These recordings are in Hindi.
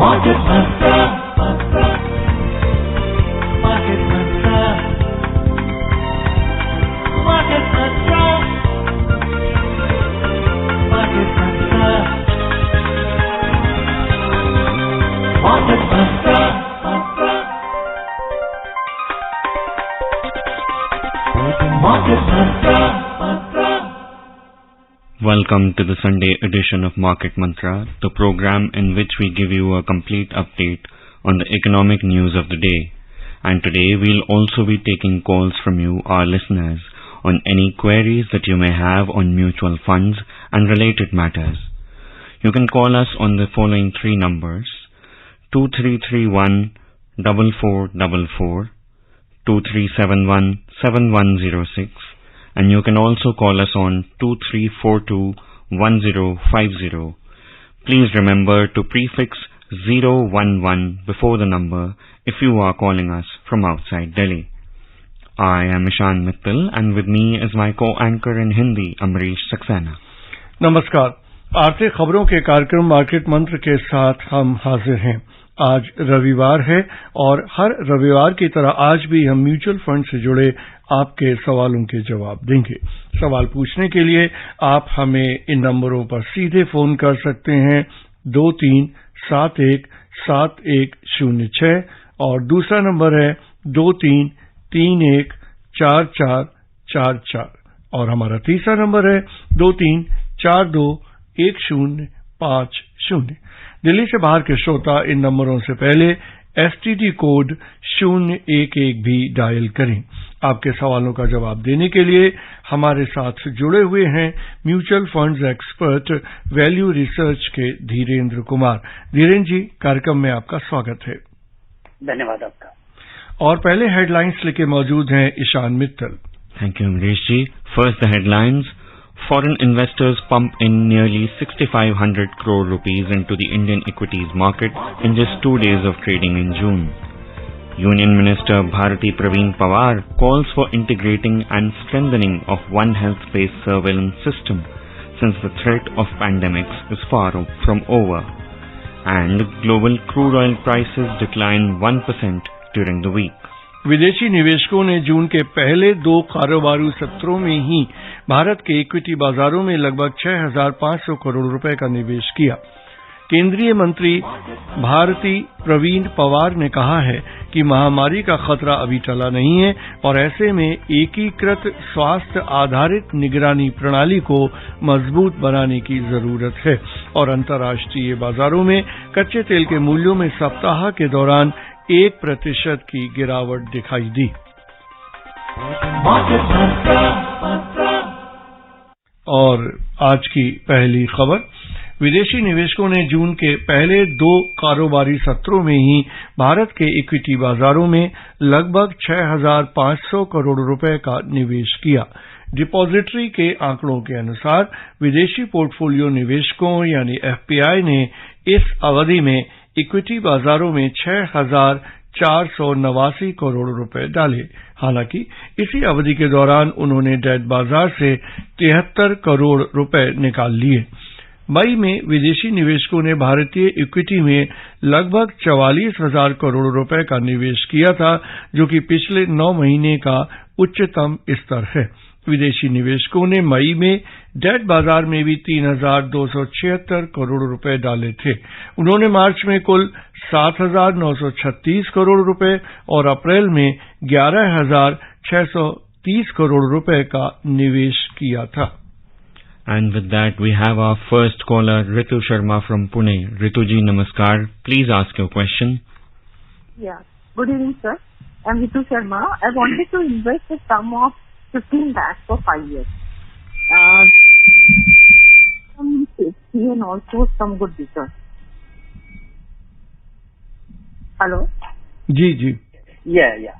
Market Mantra. Market Mantra. Market Mantra. Market Mantra. Market Mantra. Market Mantra. Welcome to the Sunday edition of Market Mantra, the program in which we give you a complete update on the economic news of the day. And today we'll also be taking calls from you, our listeners, on any queries that you may have on mutual funds and related matters. You can call us on the following three numbers: 2331 4444, 2371 7106, and you can also call us on 23421050. Please remember to prefix 011 before the number if you are calling us from outside Delhi. I am Ishan Mittal, and with me is my co-anchor in Hindi, Amrish Saxena. नमस्कार। आर्थिक खबरों के कार्यक्रम मार्केट मंत्र के साथ हम हाजिर हैं। आज रविवार है और हर रविवार की तरह आज भी हम म्यूचुअल फंड से जुड़े आपके सवालों के जवाब देंगे। सवाल पूछने के लिए आप हमें इन नंबरों पर सीधे फोन कर सकते हैं 23717106 और दूसरा नंबर है 23314444 और हमारा तीसरा नंबर है 23421050। दिल्ली से बाहर के श्रोता इन नंबरों से पहले एसटीडी कोड 011 भी डायल करें। आपके सवालों का जवाब देने के लिए हमारे साथ जुड़े हुए हैं mutual funds expert value research के धीरेन्द्र कुमार। धीरेन्द्र जी, कार्यक्रम में आपका स्वागत है। धन्यवाद आपका। और पहले हेडलाइंस लेके मौजूद हैं Ishan Mittal. Thank you, Amrish ji. First, the headlines. Foreign investors pump in nearly 6,500 crore rupees into the Indian equities market in just 2 days of trading in June. Union Minister Bharati Praveen Pawar calls for integrating and strengthening of One Health-based surveillance system since the threat of pandemics is far from over. And global crude oil prices declined 1% during the week. विदेशी निवेशकों ने जून के पहले 2 कारोबारी सत्रों में ही भारत के इक्विटी बाजारों में लगभग 6,500 करोड़ रुपए का निवेश किया। केंद्रीय मंत्री भारती प्रवीण पवार ने कहा है कि महामारी का खतरा अभी टला नहीं है और ऐसे में एकीकृत स्वास्थ्य आधारित निगरानी प्रणाली को मजबूत बनाने की जरूरत है और अंतर्राष्ट्रीय बाजारों में कच्चे तेल के मूल्यों में सप्ताह के दौरान 1% की गिरावट दिखाई दी। और आज की पहली खबर, विदेशी निवेशकों ने जून के पहले 2 कारोबारी सत्रों में ही भारत के इक्विटी बाजारों में लगभग 6,500 करोड़ रुपए का निवेश किया। डिपॉजिटरी के आंकड़ों के अनुसार विदेशी पोर्टफोलियो निवेशकों यानी एफपीआई ने इस अवधि में इक्विटी बाजारों में 6,489 करोड़ रुपए डाले। हालांकि इसी अवधि के दौरान उन्होंने डेट बाजार से 73 करोड़ रुपए निकाल लिए। मई में विदेशी निवेशकों ने भारतीय इक्विटी में लगभग 44,000 करोड़ रुपए का निवेश किया था, जो कि पिछले 9 महीने का उच्चतम स्तर है। विदेशी निवेशकों ने मई में डेट बाजार में भी 3,276 करोड़ रुपए डाले थे। उन्होंने मार्च में कुल 7,936 करोड़ रुपए और अप्रैल में 11,630 करोड़ रुपए का निवेश किया था। And with that, we have our first caller, Ritu Sharma from Pune. Ritu ji, namaskar. Please ask your question. Yeah. Good evening, sir. I'm Ritu Sharma. I wanted to invest a sum of 15 lakhs for 5 years. Some safety and also some good return. Hello? Ji ji. Yeah.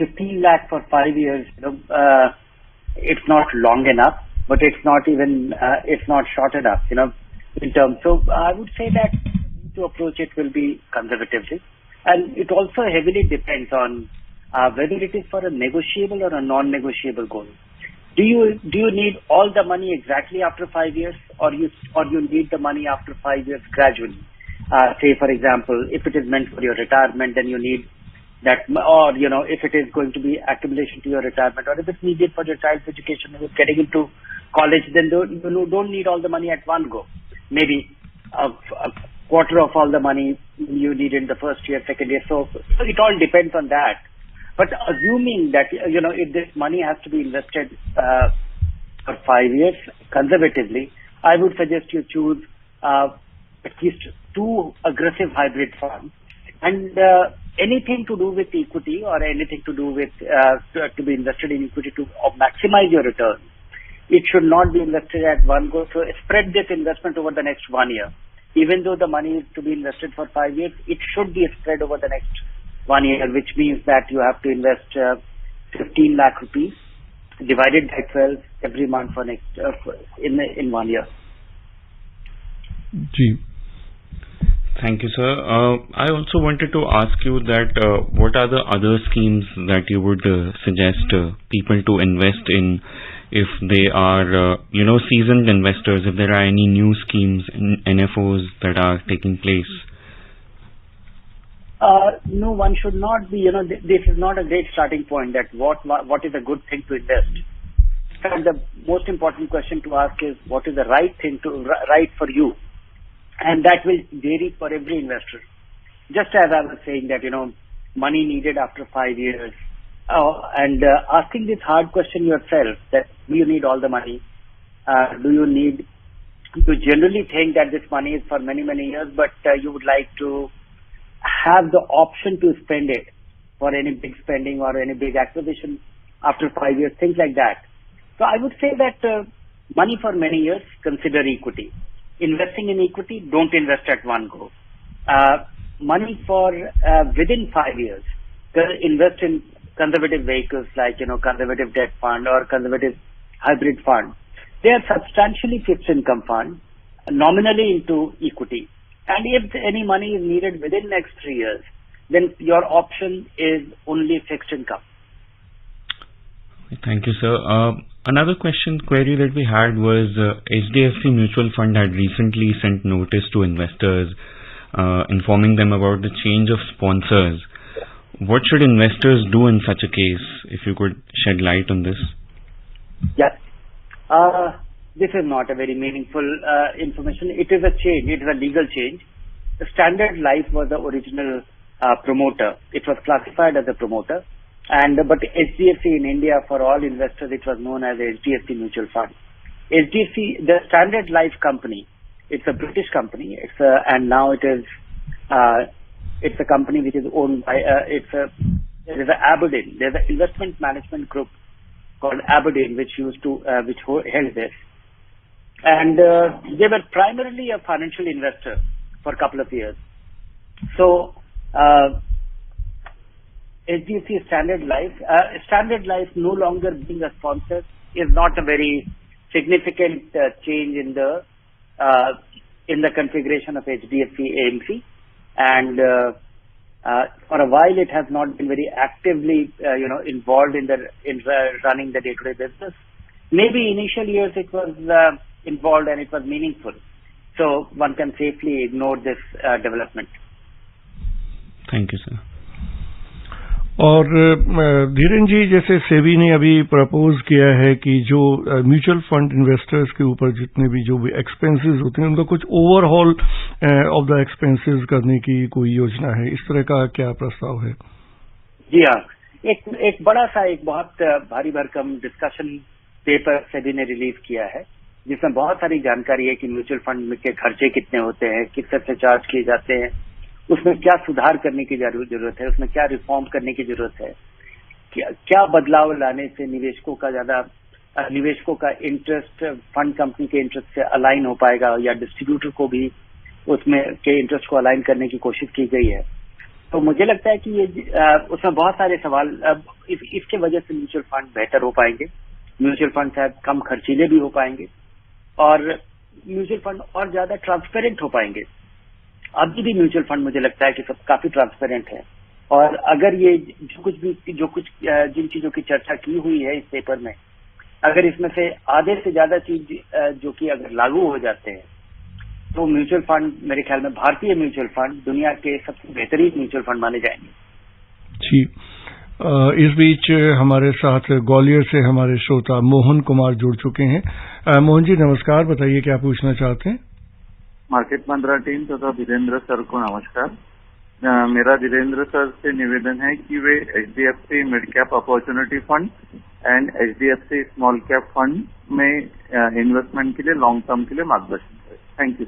15 lakh for 5 years. It's not long enough, but it's not even it's not short enough. In terms. So I would say that to approach it will be conservatively, and it also heavily depends on whether it is for a negotiable or a non-negotiable goal. Do you need all the money exactly after 5 years, or you need the money after 5 years gradually? say for example, if it is meant for your retirement, then you need that, or if it is going to be accumulation to your retirement, or if it's needed for your child's education, if it's getting into college, then you don't need all the money at one go. Maybe a quarter of all the money you need in the first year, second year. So it all depends on that. But assuming that, if this money has to be invested for 5 years conservatively, I would suggest you choose at least 2 aggressive hybrid funds. And anything to do with equity or anything to do with to be invested in equity to maximize your return, it should not be invested at one go. So spread this investment over the next 1 year. Even though the money is to be invested for 5 years, it should be spread over the next 1 year, which means that you have to invest 15 lakh rupees divided by 12 every month for next in 1 year. Ji. Thank you, sir. I also wanted to ask you that what are the other schemes that you would suggest people to invest in if they are, seasoned investors, if there are any new schemes in NFOs that are taking place? No, one should not be, this is not a great starting point that what is a good thing to invest. And the most important question to ask is what is the right thing right for you? And that will vary for every investor. Just as I was saying that, money needed after 5 years, and asking this hard question yourself that do you need all the money? Do you generally think that this money is for many, many years, but you would like to have the option to spend it for any big spending or any big acquisition after 5 years, things like that. So I would say that money for many years, consider equity. Investing in equity, don't invest at one go. Money for within 5 years, invest in conservative vehicles like, conservative debt fund or conservative hybrid fund. They are substantially fixed income fund, nominally into equity. And if any money is needed within next 3 years, then your option is only fixed income. Thank you, sir. Another query that we had was HDFC Mutual Fund had recently sent notice to investors informing them about the change of sponsors. What should investors do in such a case, if you could shed light on this? Yes. This is not a very meaningful information. It is a change. It is a legal change. The Standard Life was the original promoter. It was classified as a promoter. But HDFC in India, for all investors, it was known as HDFC Mutual Fund. HDFC, the Standard Life company, it's a British company. And now it is, it's a company which is owned by, there is a Aberdeen. There's an investment management group called Aberdeen, which held this. And they were primarily a financial investor for a couple of years. So, HDFC Standard Life no longer being a sponsor is not a very significant change in the configuration of HDFC AMC, and for a while it has not been very actively involved in running the day-to-day business. Maybe initial years it was involved and it was meaningful, so one can safely ignore this development. Thank you, sir. और धीरेन जी, जैसे सेबी ने अभी प्रपोज किया है कि जो म्यूचुअल फंड इन्वेस्टर्स के ऊपर जितने भी जो भी एक्सपेंसेस होते हैं उनका कुछ ओवरहॉल ऑफ द एक्सपेंसेस करने की कोई योजना है, इस तरह का क्या प्रस्ताव है? जी हाँ, एक बड़ा सा एक बहुत भारी भरकम डिस्कशन पेपर सेबी ने रिलीज किया है जिसमें बहुत सारी जानकारी है कि म्यूचुअल फंड के खर्चे कितने होते हैं, किस तरह से चार्ज किए जाते हैं, उसमें क्या सुधार करने की जरूरत है, उसमें क्या रिफॉर्म करने की जरूरत है, क्या बदलाव लाने से निवेशकों का इंटरेस्ट फंड कंपनी के इंटरेस्ट से अलाइन हो पाएगा या डिस्ट्रीब्यूटर को भी उसमें के इंटरेस्ट को अलाइन करने की कोशिश की गई है. तो मुझे लगता है कि ये उसमें बहुत सारे सवाल, इसके वजह से म्यूचुअल फंड बेहतर हो पाएंगे, म्यूचुअल फंड शायद कम खर्चीले भी हो पाएंगे और म्यूचुअल फंड और ज्यादा ट्रांसपेरेंट हो पाएंगे. अभी भी म्यूचुअल फंड मुझे लगता है कि सब काफी ट्रांसपेरेंट है और अगर ये जिन चीजों की चर्चा की हुई है इस पेपर में, अगर इसमें से आधे से ज्यादा चीज जो कि अगर लागू हो जाते हैं तो म्यूचुअल फंड मेरे ख्याल में भारतीय म्यूचुअल फंड दुनिया के सबसे बेहतरीन म्यूचुअल फंड माने जाएंगे। जी, इस बीच हमारे साथ ग्वालियर से हमारे श्रोता मोहन कुमार जुड़ चुके हैं। मोहन जी नमस्कार, बताइए क्या पूछना चाहते हैं। मार्केट मंत्रा टीम तथा धीरेन्द्र सर को नमस्कार। मेरा धीरेन्द्र सर से निवेदन है कि वे HDFC mid cap opportunity fund and HDFC small cap fund में इन्वेस्टमेंट के लिए लॉन्ग टर्म के लिए मार्गदर्शन करें। Thank you.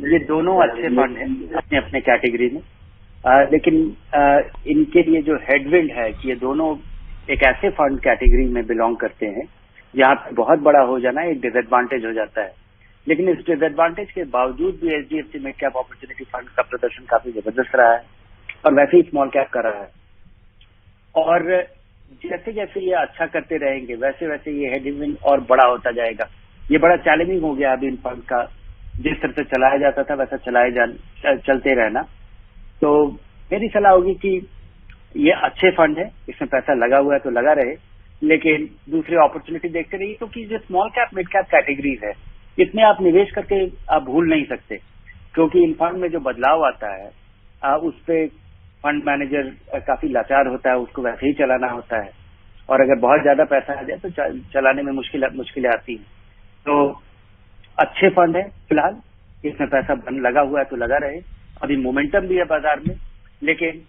ये दोनों अच्छे फंड हैं अपने अपने कैटेगरी में, लेकिन इनके लिए जो हेडविंड है कि ये दोनों एक ऐसे फंड कैटेगरी में बिलोंग करते हैं जहाँ पे बहुत बड़ा हो जाना एक डिसएडवांटेज हो जाता है। लेकिन इस डिसएडवांटेज के बावजूद भी HDFC mid cap opportunity fund का प्रदर्शन काफी जबरदस्त रहा है और वैसे ही स्मॉल कैप कर रहा है। और जैसे जैसे ये अच्छा करते रहेंगे वैसे वैसे ये हेडविंड और बड़ा होता जाएगा। ये बड़ा चैलेंजिंग हो गया अभी इन फंड का, जिस तरह से चलाया जाता था वैसा चलते रहना। तो मेरी सलाह होगी कि ये अच्छे फंड है, इसमें पैसा लगा हुआ है तो लगा रहे, लेकिन दूसरी अपॉर्चुनिटी देखते रहिए, क्योंकि जो small cap mid cap categories है इसमें आप निवेश करके आप भूल नहीं सकते, क्योंकि इन फंड में जो बदलाव आता है उस पे फंड मैनेजर काफी लाचार होता है, उसको वैसे ही चलाना होता है और अगर बहुत ज्यादा पैसा आ जाए तो चलाने में मुश्किलें आती हैं। तो अच्छे फंड है, फिलहाल इसमें पैसा लगा हुआ है तो लगा रहे। अभी मोमेंटम भी है बाजार में, लेकिन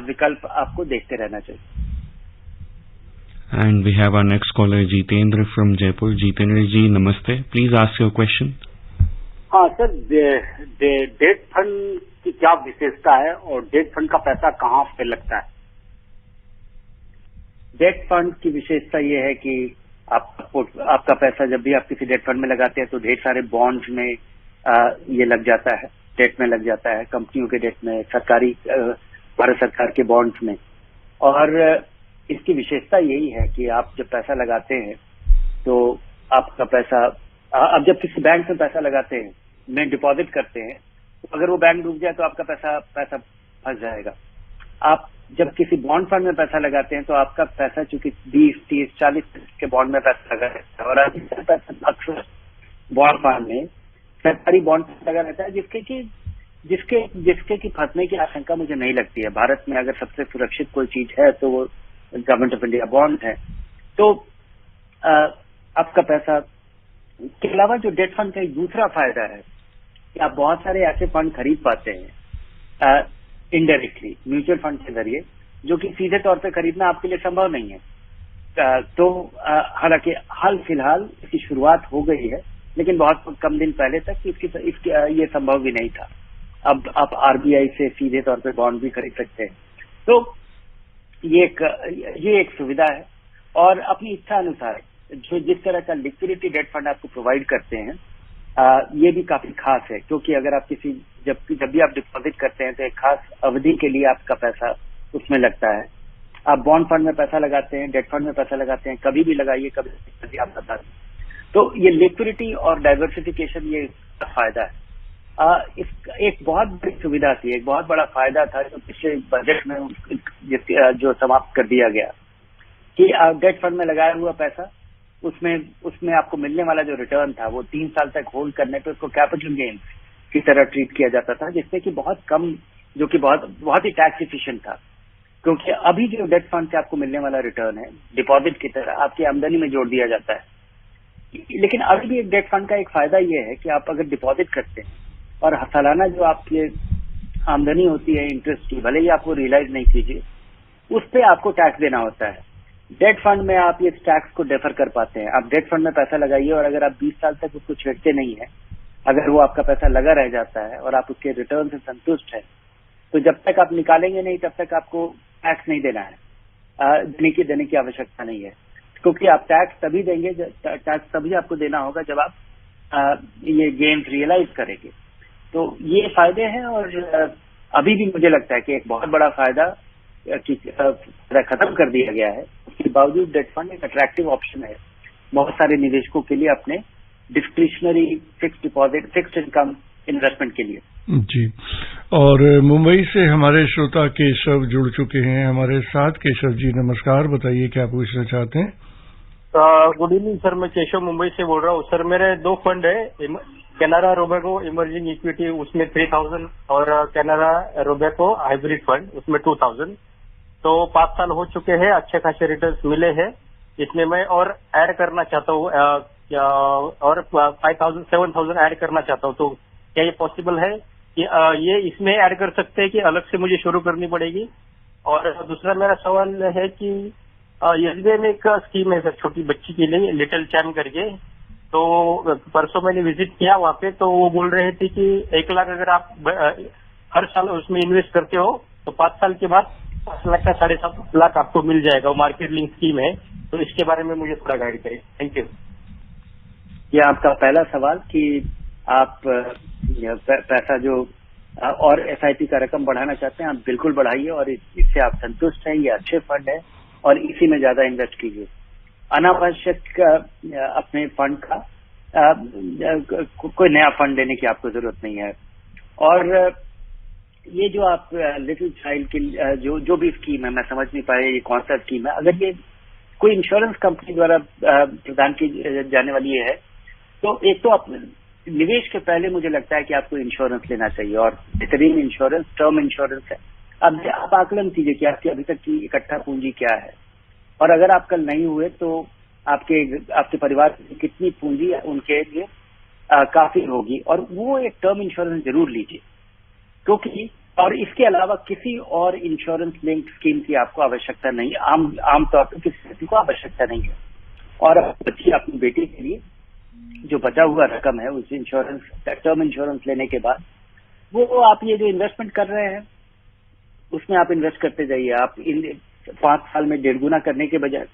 विकल्प आपको देखते रहना चाहिए। And we have our next caller, Jitendra from Jaipur. Jitendra ji, namaste. Please ask your question. हाँ सर, डेट फंड की क्या विशेषता है और डेट फंड का पैसा कहाँ पे लगता है? डेट फंड की विशेषता ये है कि आपका पैसा जब भी आप किसी डेट फंड में लगाते हैं तो ढेर सारे बॉन्ड्स में ये लग जाता है, डेट में लग जाता है, कंपनियों के डेट में, सरकारी भारत सरकार के बॉन्ड्स में। और इसकी विशेषता यही है कि आप जब पैसा लगाते हैं तो आपका पैसा, आप जब किसी बैंक में पैसा लगाते हैं, में डिपॉजिट करते हैं, तो अगर वो बैंक डूब जाए तो आपका पैसा फंस जाएगा। आप जब किसी बॉन्ड फंड में पैसा लगाते हैं तो आपका पैसा चूंकि 20, 30, 40 के बॉन्ड में पैसा लगा रहता है और अधिकतर पैसा अक्सर बॉन्ड फंड में सरकारी बॉन्ड लगा रहता है, जिसके की फंसने की आशंका मुझे नहीं लगती है। भारत में अगर सबसे सुरक्षित कोई चीज है तो वो गवर्नमेंट ऑफ इंडिया बॉन्ड है। तो आपका पैसा के अलावा जो डेट फंड का एक दूसरा फायदा है कि आप बहुत सारे ऐसे फंड खरीद पाते हैं इनडायरेक्टली म्यूचुअल फंड के जरिए, जो कि सीधे तौर पे खरीदना आपके लिए संभव नहीं है। तो हालांकि हाल फिलहाल इसकी शुरुआत हो गई है, लेकिन बहुत कम दिन पहले तक इसकी ये संभव भी नहीं था। अब आप RBI से सीधे तौर पे बॉन्ड भी खरीद सकते हैं। तो ये एक सुविधा है और अपनी इच्छा अनुसार जो जिस तरह का लिक्विडिटी डेट फंड आपको प्रोवाइड करते हैं ये भी काफी खास है, क्योंकि अगर आप जब भी आप डिपॉजिट करते हैं तो एक खास अवधि के लिए आपका पैसा उसमें लगता है। आप बॉन्ड फंड में पैसा लगाते हैं, डेट फंड में पैसा लगाते हैं, कभी भी लगाइए, कभी आप बता दें। तो ये लिक्विडिटी और डाइवर्सिफिकेशन ये फायदा है। एक बहुत बड़ी सुविधा थी, एक बहुत बड़ा फायदा था जो पिछले बजट में जो समाप्त कर दिया गया कि डेट फंड में लगाया हुआ पैसा उसमें आपको मिलने वाला जो रिटर्न था वो 3 साल तक होल्ड करने पे उसको कैपिटल गेन की तरह ट्रीट किया जाता था, जिससे कि बहुत कम, जो कि बहुत ही टैक्स इफिशिएंट था। क्योंकि अभी जो डेट फंड से आपको मिलने वाला रिटर्न है डिपॉजिट की तरह आपकी आमदनी में जोड़ दिया जाता है। लेकिन अभी भी एक डेट फंड का एक फायदा ये है कि आप अगर डिपॉजिट करते हैं और सालाना जो आपकी आमदनी होती है इंटरेस्ट की, भले ही आपको रियलाइज नहीं कीजिए, उस पर आपको टैक्स देना होता है। डेट फंड में आप ये टैक्स को डेफर कर पाते हैं। आप डेट फंड में पैसा लगाइए और अगर आप 20 साल तक उसको छेड़ते नहीं है, अगर वो आपका पैसा लगा रह जाता है और आप उसके रिटर्न से संतुष्ट है, तो जब तक आप निकालेंगे नहीं तब तक आपको टैक्स नहीं देना है, देने की आवश्यकता नहीं है। क्योंकि आप टैक्स तभी देंगे, टैक्स तभी आपको देना होगा जब आप ये गेन्स रियलाइज करेंगे। तो ये फायदे हैं और अभी भी मुझे लगता है कि एक बहुत बड़ा फायदा खत्म कर दिया गया है। उसके बावजूद डेट फंड एक अट्रैक्टिव ऑप्शन है बहुत सारे निवेशकों के लिए अपने discretionary fixed deposit, fixed income investment के लिए। जी, और मुंबई से हमारे श्रोता केशव जुड़ चुके हैं हमारे साथ। केशव जी नमस्कार, बताइए क्या पूछना चाहते हैं। गुड इवनिंग सर, मैं केशव मुंबई से बोल रहा हूँ सर। मेरे 2 फंड है, कैनरा रोबेको इमर्जिंग इक्विटी उसमें 3000 और कैनरा रोबेको हाइब्रिड फंड उसमें 2000। तो 5 साल हो चुके हैं, अच्छे खासे रिटर्न्स मिले हैं। इसमें मैं और ऐड करना चाहता हूँ और 5000 7000 ऐड करना चाहता हूँ। तो क्या ये पॉसिबल है कि ये इसमें ऐड कर सकते हैं कि अलग से मुझे शुरू करनी पड़ेगी? और दूसरा मेरा सवाल है कि एसबीआई में एक स्कीम है सर छोटी बच्ची के लिए, लिटिल चैम करके। तो परसों मैंने विजिट किया वहाँ पे, तो वो बोल रहे थे कि 1 लाख अगर आप हर साल उसमें इन्वेस्ट करते हो तो 5 साल के बाद 5 लाख का 7.5 लाख आपको मिल जाएगा। वो मार्केट लिंक स्कीम है, तो इसके बारे में मुझे थोड़ा गाइड करें। Thank you. ये आपका पहला सवाल कि आप पैसा जो और एसआईपी का रकम बढ़ाना चाहते हैं, आप बिल्कुल बढ़ाइए और इससे आप संतुष्ट हैं। ये अच्छे फंड है और इसी में ज्यादा इन्वेस्ट कीजिए। अनावश्यक अपने फंड का कोई नया फंड लेने की आपको जरूरत नहीं है। और ये जो आप लिटिल चाइल्ड की जो भी स्कीम है, मैं समझ नहीं पाया ये कौन सा स्कीम है। अगर ये कोई इंश्योरेंस कंपनी द्वारा प्रदान की जाने वाली है, तो एक तो आप निवेश के पहले मुझे लगता है कि आपको इंश्योरेंस लेना चाहिए, और बेहतरीन इंश्योरेंस टर्म इंश्योरेंस है। अब आप आकलन कीजिए कि आपकी अभी तक की इकट्ठा पूंजी क्या है, और अगर आप कल नहीं हुए तो आपके परिवार की कितनी पूंजी उनके लिए काफी होगी। और वो एक टर्म इंश्योरेंस जरूर लीजिए, क्योंकि और इसके अलावा किसी और इंश्योरेंस लिंक्ड स्कीम की आपको आवश्यकता नहीं, आमतौर पर किसी व्यक्ति को आवश्यकता नहीं है। और बच्ची अपनी बेटी के लिए जो बचा हुआ रकम है उस इंश्योरेंस टर्म इंश्योरेंस लेने के बाद वो आप ये जो इन्वेस्टमेंट कर रहे हैं उसमें आप इन्वेस्ट करते जाइए। आप इन 5 साल में 1.5 गुना करने के बजाय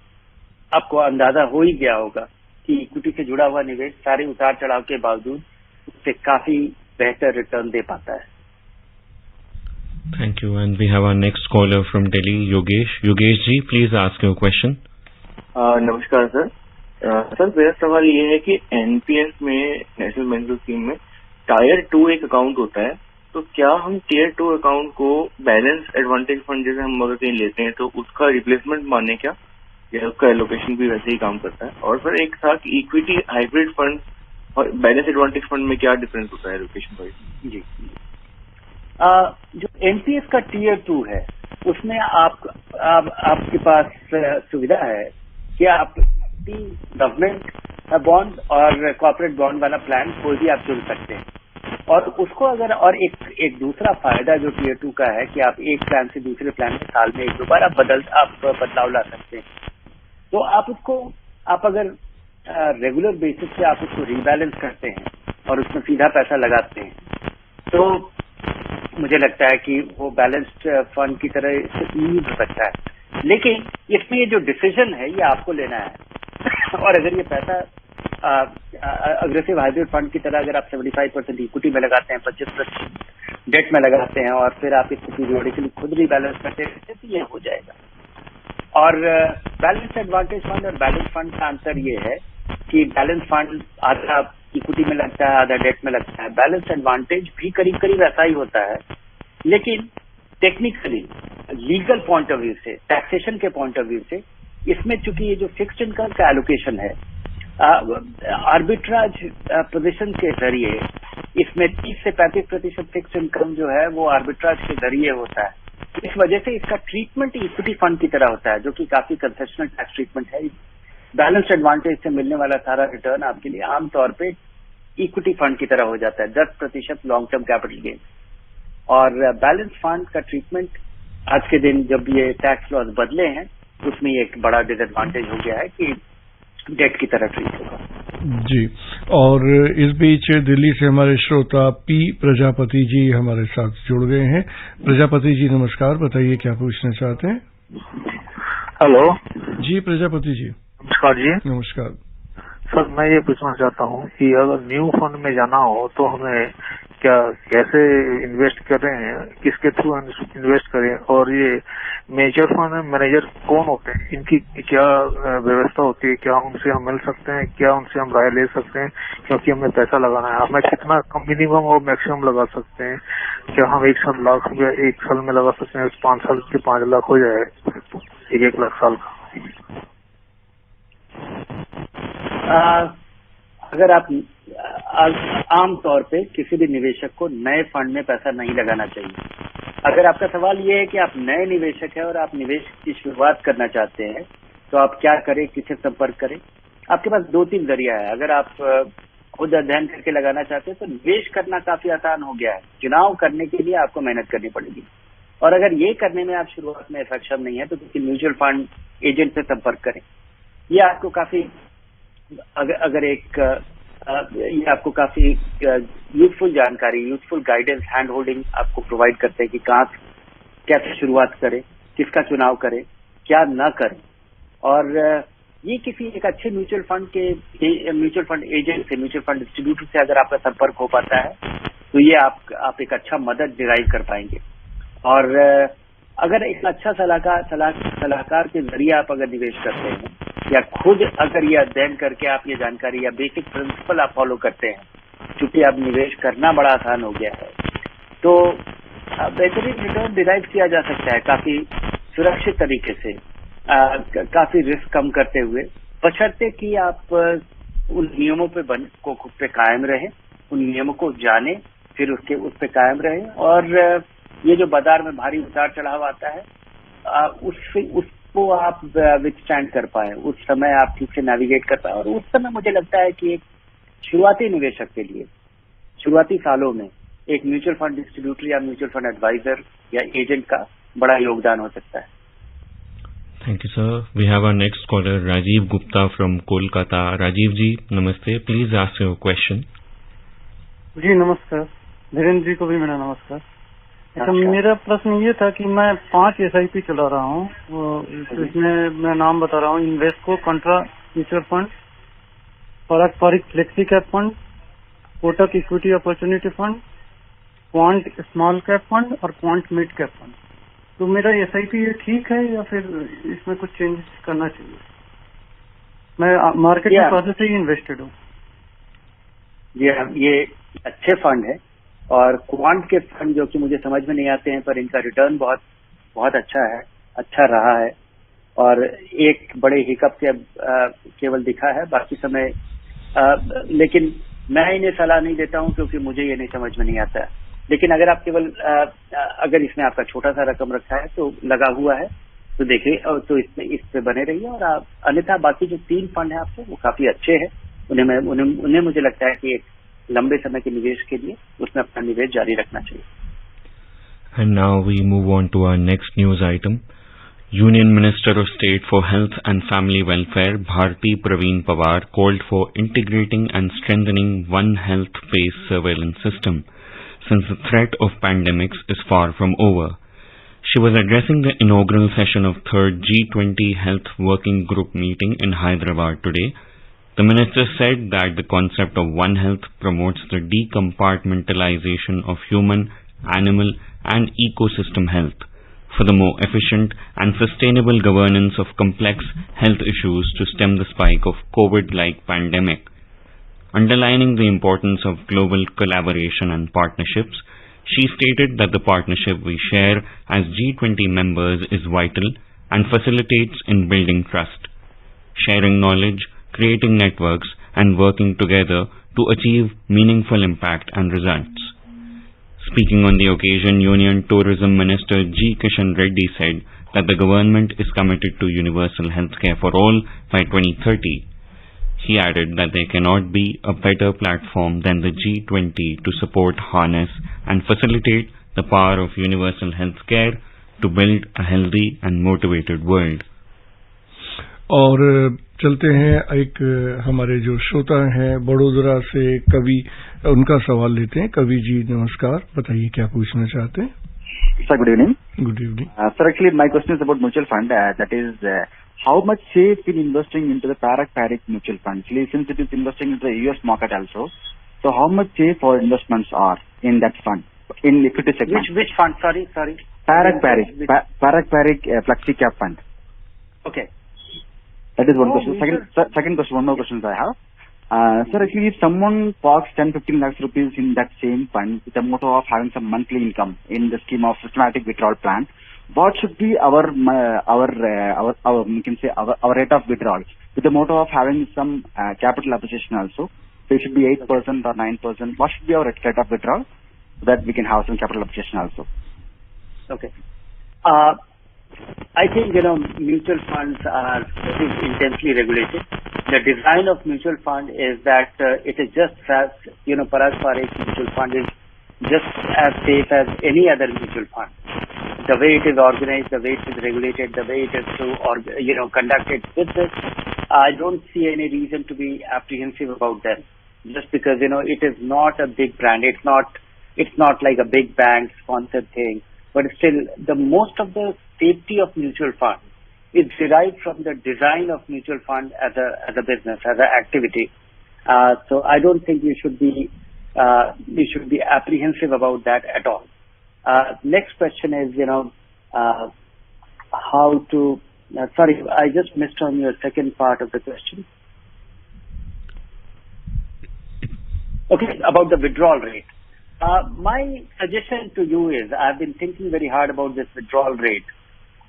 आपको अंदाजा हो ही गया होगा कि इक्विटी से जुड़ा हुआ निवेश सारे उतार चढ़ाव के बावजूद उससे काफी बेहतर रिटर्न दे पाता है। Thank you. And we have our next caller from Delhi, Yogesh. Yogesh ji, please ask your question. नमस्कार सर। सर मेरा सवाल ये है कि एनपीएस में, नेशनल पेंशन स्कीम में टायर 2 एक अकाउंट होता है, तो क्या हम टियर 2 अकाउंट को बैलेंस एडवांटेज फंड जैसे हम अगर कहीं लेते हैं तो उसका रिप्लेसमेंट माने क्या, या उसका एलोकेशन भी वैसे ही काम करता है? और सर एक था कि इक्विटी हाइब्रिड फंड और बैलेंस एडवांटेज फंड में क्या डिफरेंस होता है एलोकेशन वाइज? जी, जो एनपीएस का टियर 2 है उसमें आपके पास सुविधा है कि आप गवर्नमेंट बॉन्ड और कॉर्पोरेट बॉन्ड वाला प्लान कोई भी आप चुन सकते हैं। और उसको अगर और एक दूसरा फायदा जो टियर 2 का है कि आप एक प्लान से दूसरे प्लान में साल में 1-2 बार आप बदलाव ला सकते हैं। तो आप अगर रेगुलर बेसिस पे आप उसको रीबैलेंस करते हैं और उसमें सीधा पैसा लगाते हैं, तो मुझे लगता है कि वो बैलेंस्ड फंड की तरह यूज हो सकता है। लेकिन इसमें ये जो डिसीजन है ये आपको लेना है। और अगर ये पैसा अग्रेसिव हाइब्रिड फंड की तरह अगर आप 75% इक्विटी में लगाते हैं, 25% डेट में लगाते हैं और फिर आप इसको पीरियोडिकली खुद रीबैलेंस करते हैं, तो ये हो जाएगा। और बैलेंस एडवांटेज फंड और बैलेंस फंड का अंतर ये है कि बैलेंस फंड आधा इक्विटी में लगता है, आधा डेट में लगता है। बैलेंस एडवांटेज भी करीब करीब ऐसा ही होता है, लेकिन technically legal point of view से, टैक्सेशन के पॉइंट ऑफ व्यू से इसमें चूंकि ये जो फिक्स्ड इनकम का एलोकेशन है आर्बिट्राज पोजीशन के जरिए, इसमें 30 से 35% फिक्स्ड इनकम जो है वो आर्बिट्राज के जरिए होता है। इस वजह से इसका ट्रीटमेंट इक्विटी फंड की तरह होता है, जो कि काफी कंसेशनल टैक्स ट्रीटमेंट है। बैलेंस एडवांटेज से मिलने वाला सारा रिटर्न आपके लिए आमतौर पे इक्विटी फंड की तरह हो जाता है, 10% लॉन्ग टर्म कैपिटल गेन। और बैलेंस फंड का ट्रीटमेंट आज के दिन जब ये टैक्स लॉज बदले हैं उसमें एक बड़ा डिसएडवांटेज हो गया है कि डेट की तरह ट्रीट होगा। जी, और इस बीच दिल्ली से हमारे श्रोता पी प्रजापति जी हमारे साथ जुड़ गए हैं। प्रजापति जी नमस्कार, बताइए क्या पूछना चाहते हैं? हेलो जी प्रजापति जी। नमस्कार जी। नमस्कार सर, मैं ये पूछना चाहता हूँ कि अगर न्यू फंड में जाना हो तो हमें क्या कैसे इन्वेस्ट करें, किसके थ्रू इन्वेस्ट करें, और ये मेजर फंड मैनेजर कौन होते हैं, इनकी क्या व्यवस्था होती है, क्या उनसे हम मिल सकते हैं, क्या उनसे हम राय ले सकते हैं, क्योंकि हमें पैसा लगाना है, हमें कितना मिनिमम और मैक्सिमम लगा सकते हैं, क्या हम 1 लाख रुपया 1 साल में लगा सकते हैं, 5 साल के 5 लाख हो जाए 1 लाख साल का? अगर आप आम तौर पे किसी भी निवेशक को नए फंड में पैसा नहीं लगाना चाहिए। अगर आपका सवाल ये है कि आप नए निवेशक हैं और आप निवेश की शुरुआत करना चाहते हैं तो आप क्या करें, किसे संपर्क करें? आपके पास 2-3 जरिया है। अगर आप खुद अध्ययन करके लगाना चाहते हैं तो निवेश करना काफी आसान हो गया है। चुनाव करने के लिए आपको मेहनत करनी पड़ेगी, और अगर ये करने में आप शुरुआत में सक्षम नहीं है तो किसी म्यूचुअल फंड एजेंट से संपर्क करें। ये आपको काफी ये आपको काफी यूजफुल जानकारी, यूजफुल गाइडेंस, हैंड होल्डिंग आपको प्रोवाइड करते हैं कि कहाँ कैसे शुरुआत करें, किसका चुनाव करें, क्या न करें। और ये किसी एक अच्छे म्यूचुअल फंड एजेंट से, म्यूचुअल फंड डिस्ट्रीब्यूटर से अगर आपका संपर्क हो पाता है तो ये आप एक अच्छा मदद डिराइव कर पाएंगे। और अगर एक अच्छा सलाहकार के जरिए आप अगर निवेश करते हैं या खुद अगर ये अध्ययन करके आप ये जानकारी या बेसिक प्रिंसिपल आप फॉलो करते हैं, चूंकि अब निवेश करना बड़ा आसान हो गया है, तो बेहतरीन रिटर्न डिराइव किया जा सकता है काफी सुरक्षित तरीके से, काफी रिस्क कम करते हुए, बशर्ते कि आप उन नियमों पे कायम रहें, उन नियमों को जाने, फिर उस पे कायम रहें। और ये जो बाजार में भारी उतार चढ़ाव आता है उसको आप विथस्टैंड कर पाए, उस समय आप ठीक से नेविगेट कर पाए। और उस समय मुझे लगता है कि एक शुरुआती निवेशक के लिए शुरुआती सालों में एक म्यूचुअल फंड डिस्ट्रीब्यूटर या म्यूचुअल फंड एडवाइजर या एजेंट का बड़ा योगदान हो सकता है। Thank you, sir. We have our next caller, Rajiv Gupta from Kolkata. Rajiv ji, namaste. Please ask your question. जी नमस्कार, धीरेन्द्र जी को भी मेरा नमस्कार। अच्छा, मेरा प्रश्न ये था कि मैं 5 SIP चला रहा हूँ। इसमें मैं नाम बता रहा हूँ: इन्वेस्को कंट्रा म्यूचुअल फंड, पारस्परिक flexi cap fund, Kotak equity opportunity fund, quant small cap fund और क्वांट मिड कैप फंड। तो मेरा SIP ये ठीक है या फिर इसमें कुछ चेंजेस करना चाहिए? मैं मार्केट में पहले से ही इन्वेस्टेड हूँ। ये अच्छे फंड है, और क्वांट के फंड जो कि मुझे समझ में नहीं आते हैं, पर इनका रिटर्न बहुत बहुत अच्छा रहा है। और एक बड़े हिकअप केवल दिखा है, बाकी समय लेकिन मैं इन्हें सलाह नहीं देता हूं क्योंकि मुझे ये नहीं समझ में नहीं आता है। लेकिन अगर आप केवल अगर इसमें आपका छोटा सा रकम रखा है तो लगा हुआ है तो देखिए, तो इस पे बने रहिए। और आप अन्यथा बाकी जो 3 फंड है आपके वो काफी अच्छे हैं, उन्हें मुझे लगता है कि एक लंबे समय के निवेश के लिए उसमें अपना निवेश जारी रखना चाहिए। And now we move on to our next news item. Union Minister of State for Health and Family Welfare, Bharti Praveen Pawar, called for integrating and strengthening One Health-based surveillance system, since the threat of pandemics is far from over. She was addressing the inaugural session of 3rd G20 Health Working Group meeting in Hyderabad today. The minister said that the concept of One Health promotes the decompartmentalization of human, animal and ecosystem health for the more efficient and sustainable governance of complex health issues to stem the spike of COVID-like pandemic. Underlining the importance of global collaboration and partnerships, she stated that the partnership we share as G20 members is vital and facilitates in building trust, sharing knowledge, creating networks and working together to achieve meaningful impact and results. Speaking on the occasion, Union Tourism Minister G. Kishan Reddy said that the government is committed to universal healthcare for all by 2030. He added that there cannot be a better platform than the G20 to support, harness and facilitate the power of universal healthcare to build a healthy and motivated world. और चलते हैं एक हमारे जो श्रोता हैं बड़ोदरा से कवि, उनका सवाल लेते हैं। कवि जी नमस्कार, बताइए क्या पूछना चाहते हैं? Sir, good evening. Good evening. Sir, actually my question is about mutual fund. That is, how much safe in investing into the Parak mutual fund? Actually, since it is investing into the US market also, so how much safe our investments are in that fund, in equity segment? Which fund? Sorry. Parak Flexi Cap Fund. Okay. That is one question. Second question, one more question I have. Sir, actually, if someone parks 10-15 lakhs rupees in that same fund with the motto of having some monthly income in the scheme of systematic withdrawal plan, what should be our you can say our rate of withdrawals? with the motto of having some capital appreciation also. So it should be 8% or 9%. What should be our rate of withdrawal so that we can have some capital appreciation also? Okay. I think, mutual funds are intensely regulated. The design of mutual fund is that it is just as, Parag Parikh mutual fund is just as safe as any other mutual fund. The way it is organized, the way it is regulated, the way it is conduct its business, I don't see any reason to be apprehensive about them. Just because, it is not a big brand. It's not like a big bank sponsored thing. But still, the most of the safety of mutual fund is derived from the design of mutual fund as a business, as an activity. So I don't think we should be apprehensive about that at all. Next question is, how to. Sorry, I just missed on your second part of the question. Okay, about the withdrawal rate. My suggestion to you is, I've been thinking very hard about this withdrawal rate,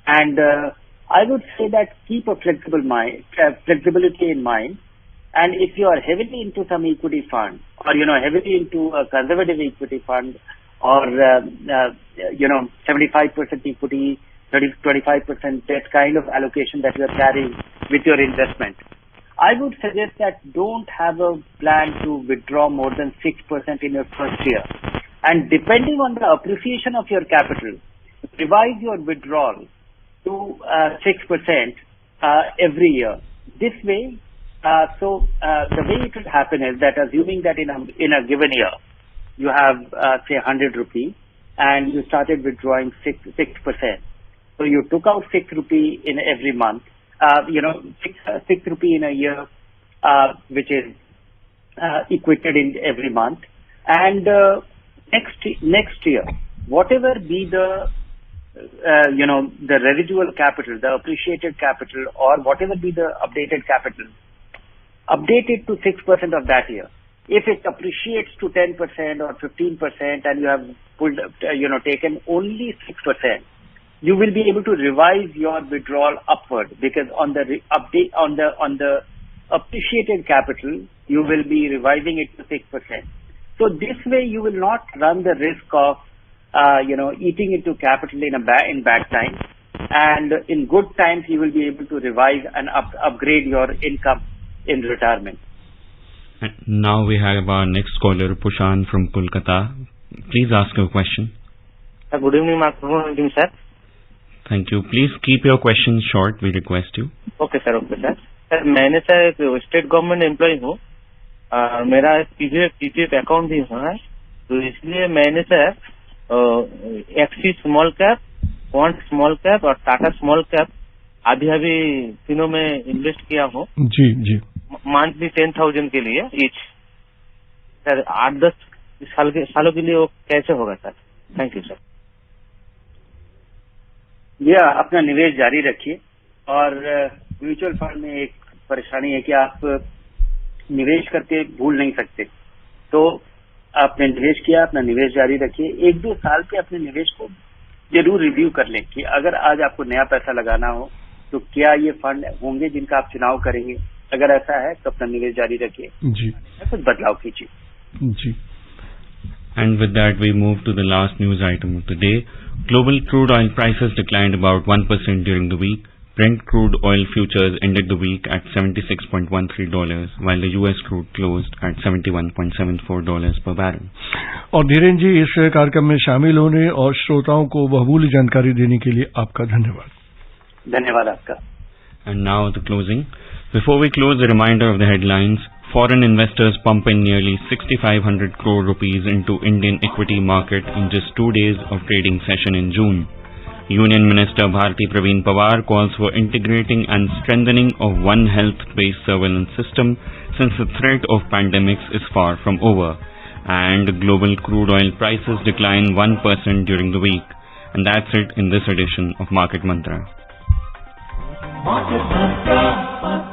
and I would say that keep a flexibility in mind. And if you are heavily into some equity fund, or heavily into a conservative equity fund, or 75% equity, 25% debt kind of allocation that you are carrying with your investment, I would suggest that don't have a plan to withdraw more than 6% in your first year. And depending on the appreciation of your capital, revise your withdrawal to 6% every year. This way, the way it will happen is that, assuming that in a given year, you have, say, 100 rupees, and you started withdrawing 6%. So you took out 6 rupee in every month. 6 rupee in a year, which is equated in every month. And next year, whatever be the residual capital, the appreciated capital, or whatever be the updated capital, update it to 6% of that year. If it appreciates to 10% or 15%, and you have taken only 6%, you will be able to revise your withdrawal upward, because on the appreciated capital, you will be revising it to 6%. So this way, you will not run the risk of eating into capital in bad times, and in good times, you will be able to revise and upgrade your income in retirement. And now we have our next caller, Pushan from Kolkata. Please ask your question. Good evening, Mark. Sir. Thank you. Please keep your questions short, we request you. Okay, sir. Sir, मैंने सर एक स्टेट गवर्नमेंट एम्प्लॉय हूँ, मेरा पीपीएफ अकाउंट भी है, तो इसलिए मैंने sir axis small cap, quant small cap और टाटा स्मॉल कैप अभी तीनों में इन्वेस्ट किया हूँ। जी। मंथली 10,000 के लिए ईच। सर 8-10 सालों के लिए वो कैसे होगा सर? Thank you sir. अपना निवेश जारी रखिए, और म्यूचुअल फंड में एक परेशानी है कि आप निवेश करके भूल नहीं सकते। तो आपने निवेश किया, अपना निवेश जारी रखिए। 1-2 साल पे अपने निवेश को जरूर रिव्यू कर लें कि अगर आज आपको नया पैसा लगाना हो तो क्या ये फंड होंगे जिनका आप चुनाव करेंगे। अगर ऐसा है तो अपना निवेश जारी रखिए जी, कुछ बदलाव कीजिए जी। And with that, we move to the last news item of the day. Global crude oil prices declined about 1% during the week. Brent crude oil futures ended the week at $76.13, while the US crude closed at $71.74 per barrel. और धीरेन जी, इस कार्यक्रम में शामिल होने और श्रोताओं को बहुमूल्य जानकारी देने के लिए आपका धन्यवाद। धन्यवाद आपका। And now the closing. Before we close, a reminder of the headlines. Foreign investors pump in nearly 6,500 crore rupees into Indian equity market in just 2 days of trading session in June. Union Minister Bharti Praveen Pawar calls for integrating and strengthening of One Health-based surveillance system since the threat of pandemics is far from over. And global crude oil prices decline 1% during the week. And that's it in this edition of Market Mantra. Market Mantra.